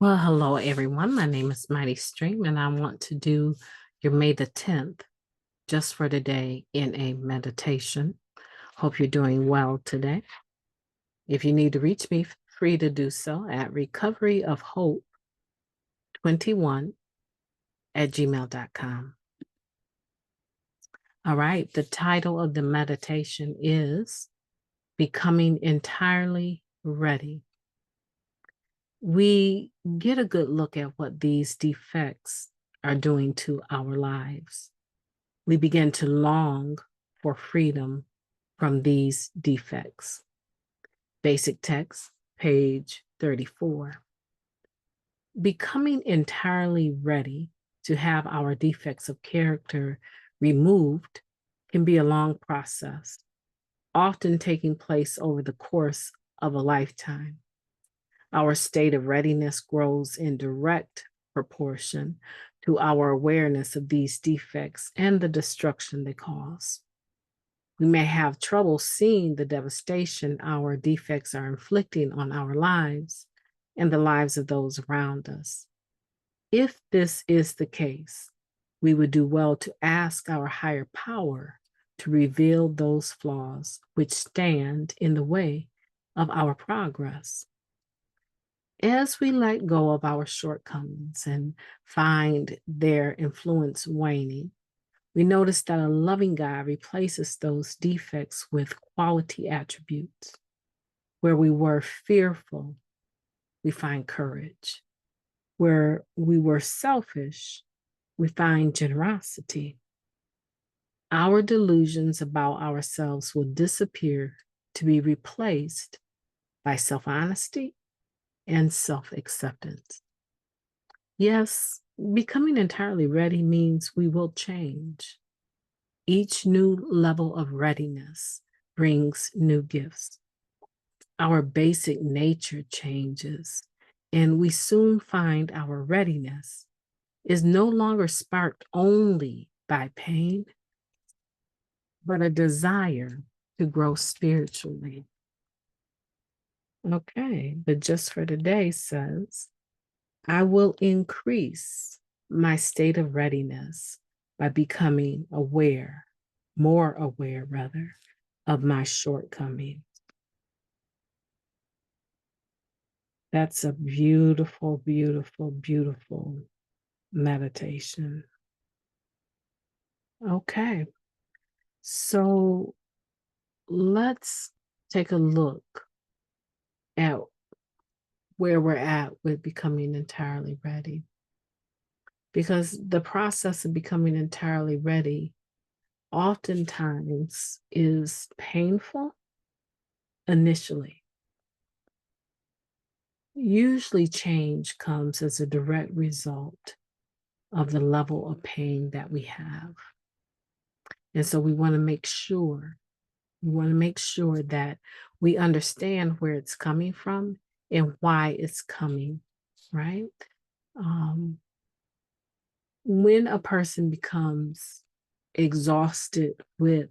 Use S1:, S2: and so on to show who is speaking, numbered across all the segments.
S1: Well, hello everyone. My name is Mighty Stream, and I want to do your May the 10th just for today in a meditation. Hope you're doing well today. If you need to reach me, free to do so at recoveryofhope21@gmail.com. All right, the title of the meditation is Becoming Entirely Ready. We get a good look at what these defects are doing to our lives. We begin to long for freedom from these defects. Basic text, page 34. Becoming entirely ready to have our defects of character removed can be a long process, often taking place over the course of a lifetime. Our state of readiness grows in direct proportion to our awareness of these defects and the destruction they cause. We may have trouble seeing the devastation our defects are inflicting on our lives and the lives of those around us. If this is the case, we would do well to ask our higher power to reveal those flaws which stand in the way of our progress. As we let go of our shortcomings and find their influence waning, we notice that a loving God replaces those defects with quality attributes. Where we were fearful, we find courage. Where we were selfish, we find generosity. Our delusions about ourselves will disappear to be replaced by self-honesty and self-acceptance. Yes, becoming entirely ready means we will change. Each new level of readiness brings new gifts. Our basic nature changes, and we soon find our readiness is no longer sparked only by pain, but a desire to grow spiritually. Okay, but just for today says, I will increase my state of readiness by becoming aware, more aware rather, of my shortcomings. That's a beautiful, beautiful, beautiful meditation. Okay, so let's take a look at where we're at with becoming entirely ready. Because the process of becoming entirely ready oftentimes is painful initially. Usually, change comes as a direct result of the level of pain that we have. And so we want to make sure, that we understand where it's coming from and why it's coming, right? When a person becomes exhausted with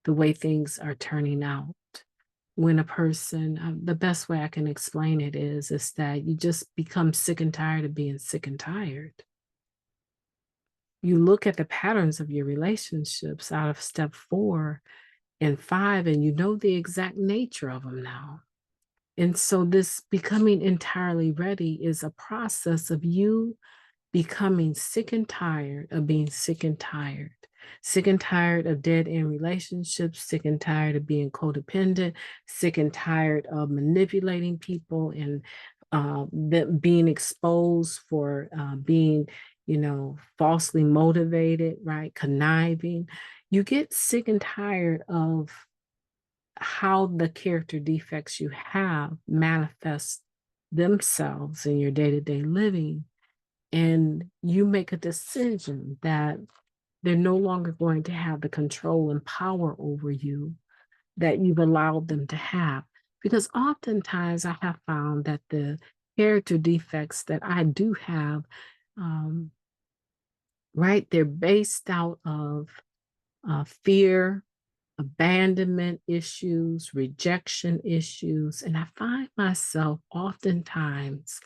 S1: the way things are turning out, when a person, the best way I can explain it is that you just become sick and tired of being sick and tired. You look at the patterns of your relationships out of step 4 and 5, and you know the exact nature of them now. And so this becoming entirely ready is a process of you becoming sick and tired of being sick and tired of dead end relationships, sick and tired of being codependent, sick and tired of manipulating people and being exposed for being, falsely motivated, right? Conniving. You get sick and tired of how the character defects you have manifest themselves in your day-to-day living. And you make a decision that they're no longer going to have the control and power over you that you've allowed them to have. Because oftentimes I have found that the character defects that I do have, right, they're based out of fear, abandonment issues, rejection issues. And I find myself oftentimes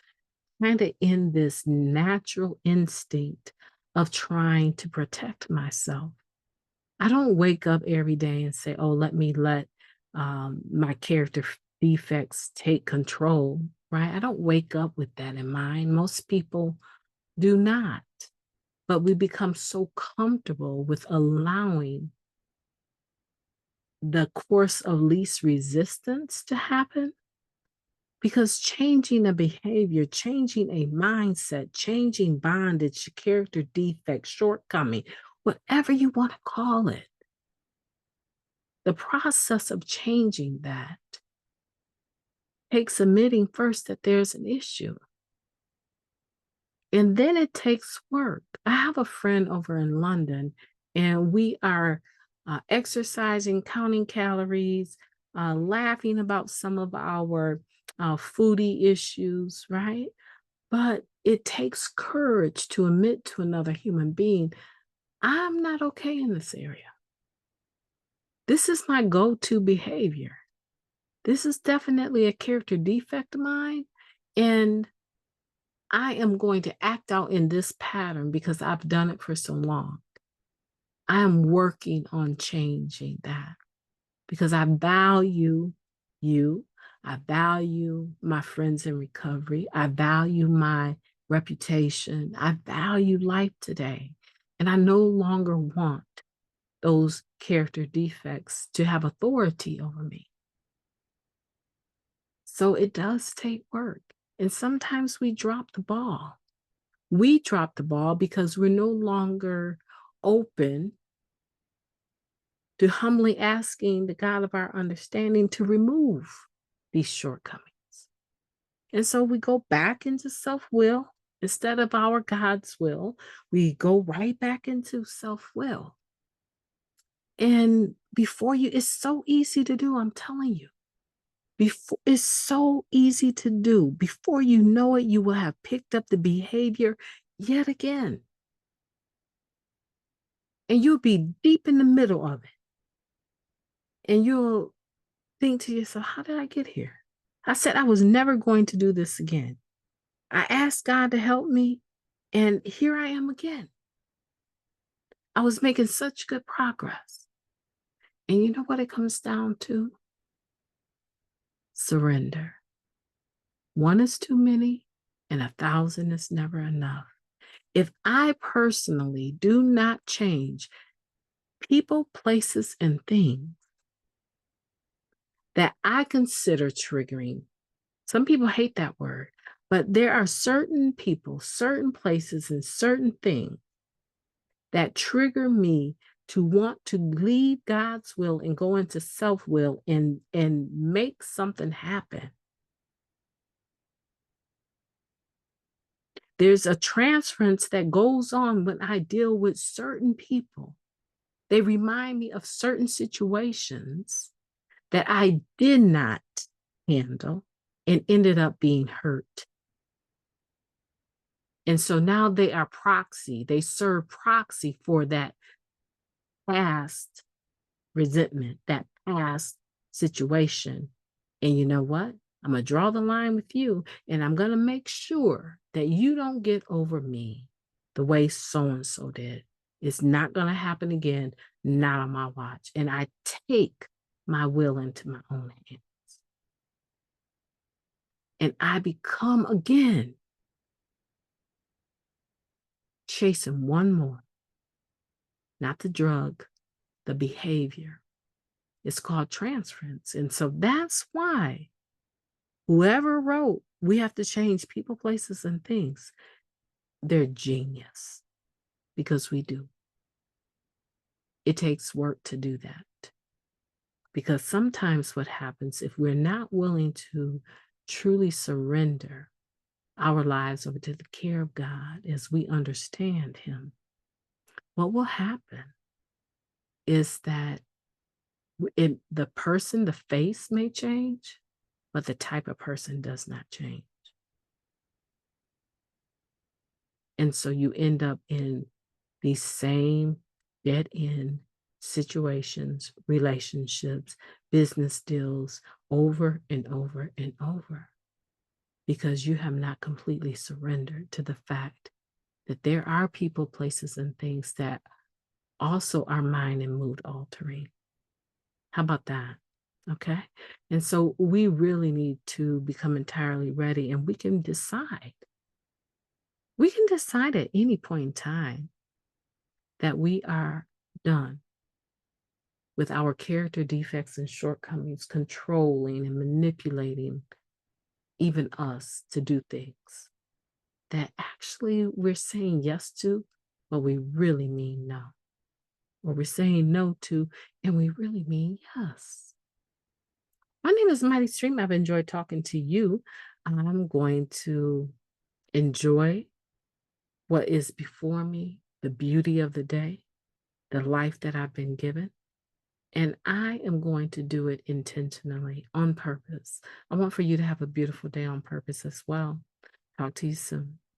S1: kind of in this natural instinct of trying to protect myself. I don't wake up every day and say, oh, let me let my character defects take control, right? I don't wake up with that in mind. Most people do not. But we become so comfortable with allowing the course of least resistance to happen, because changing a behavior, changing a mindset, changing bondage, character defect, shortcoming, whatever you want to call it, the process of changing that takes admitting first that there's an issue. And then it takes work. I have a friend over in London, and we are exercising, counting calories, laughing about some of our foodie issues, right? But it takes courage to admit to another human being, I'm not okay in this area. This is my go-to behavior. This is definitely a character defect of mine. And I am going to act out in this pattern because I've done it for so long. I am working on changing that because I value you. I value my friends in recovery. I value my reputation. I value life today. And I no longer want those character defects to have authority over me. So it does take work. And sometimes we drop the ball. We drop the ball because we're no longer open to humbly asking the God of our understanding to remove these shortcomings. And so we go back into self-will instead of our God's will. We go right back into self-will. And before you, it's so easy to do, I'm telling you. It's so easy to do. Before you know it, you will have picked up the behavior yet again. And you'll be deep in the middle of it. And you'll think to yourself, how did I get here? I said I was never going to do this again. I asked God to help me, and here I am again. I was making such good progress. And you know what it comes down to? Surrender. One is too many, and 1,000 is never enough. If I personally do not change people, places, and things that I consider triggering, some people hate that word, but there are certain people, certain places, and certain things that trigger me to want to leave God's will and go into self-will and make something happen. There's a transference that goes on when I deal with certain people. They remind me of certain situations that I did not handle and ended up being hurt. And so now they are proxy. They serve proxy for that past resentment, that past situation. And you know what? I'm going to draw the line with you, and I'm going to make sure that you don't get over me the way so-and-so did. It's not going to happen again, not on my watch. And I take my will into my own hands. And I become again chasing one more, not the drug, the behavior. It's called transference. And so that's why whoever wrote, we have to change people, places, and things, they're genius, because we do. It takes work to do that. Because sometimes what happens, if we're not willing to truly surrender our lives over to the care of God as we understand Him, what will happen is that the person, the face may change, but the type of person does not change. And so you end up in these same dead-end situations, relationships, business deals over and over and over. because you have not completely surrendered to the fact that there are people, places, and things that also are mind and mood altering. How about that? Okay. And so we really need to become entirely ready, and we can decide. We can decide at any point in time that we are done with our character defects and shortcomings, controlling and manipulating even us to do things that actually we're saying yes to, but we really mean no. Or we're saying no to, and we really mean yes. My name is Mighty Stream. I've enjoyed talking to you. I'm going to enjoy what is before me, the beauty of the day, the life that I've been given. And I am going to do it intentionally, on purpose. I want for you to have a beautiful day on purpose as well. Talk to you soon.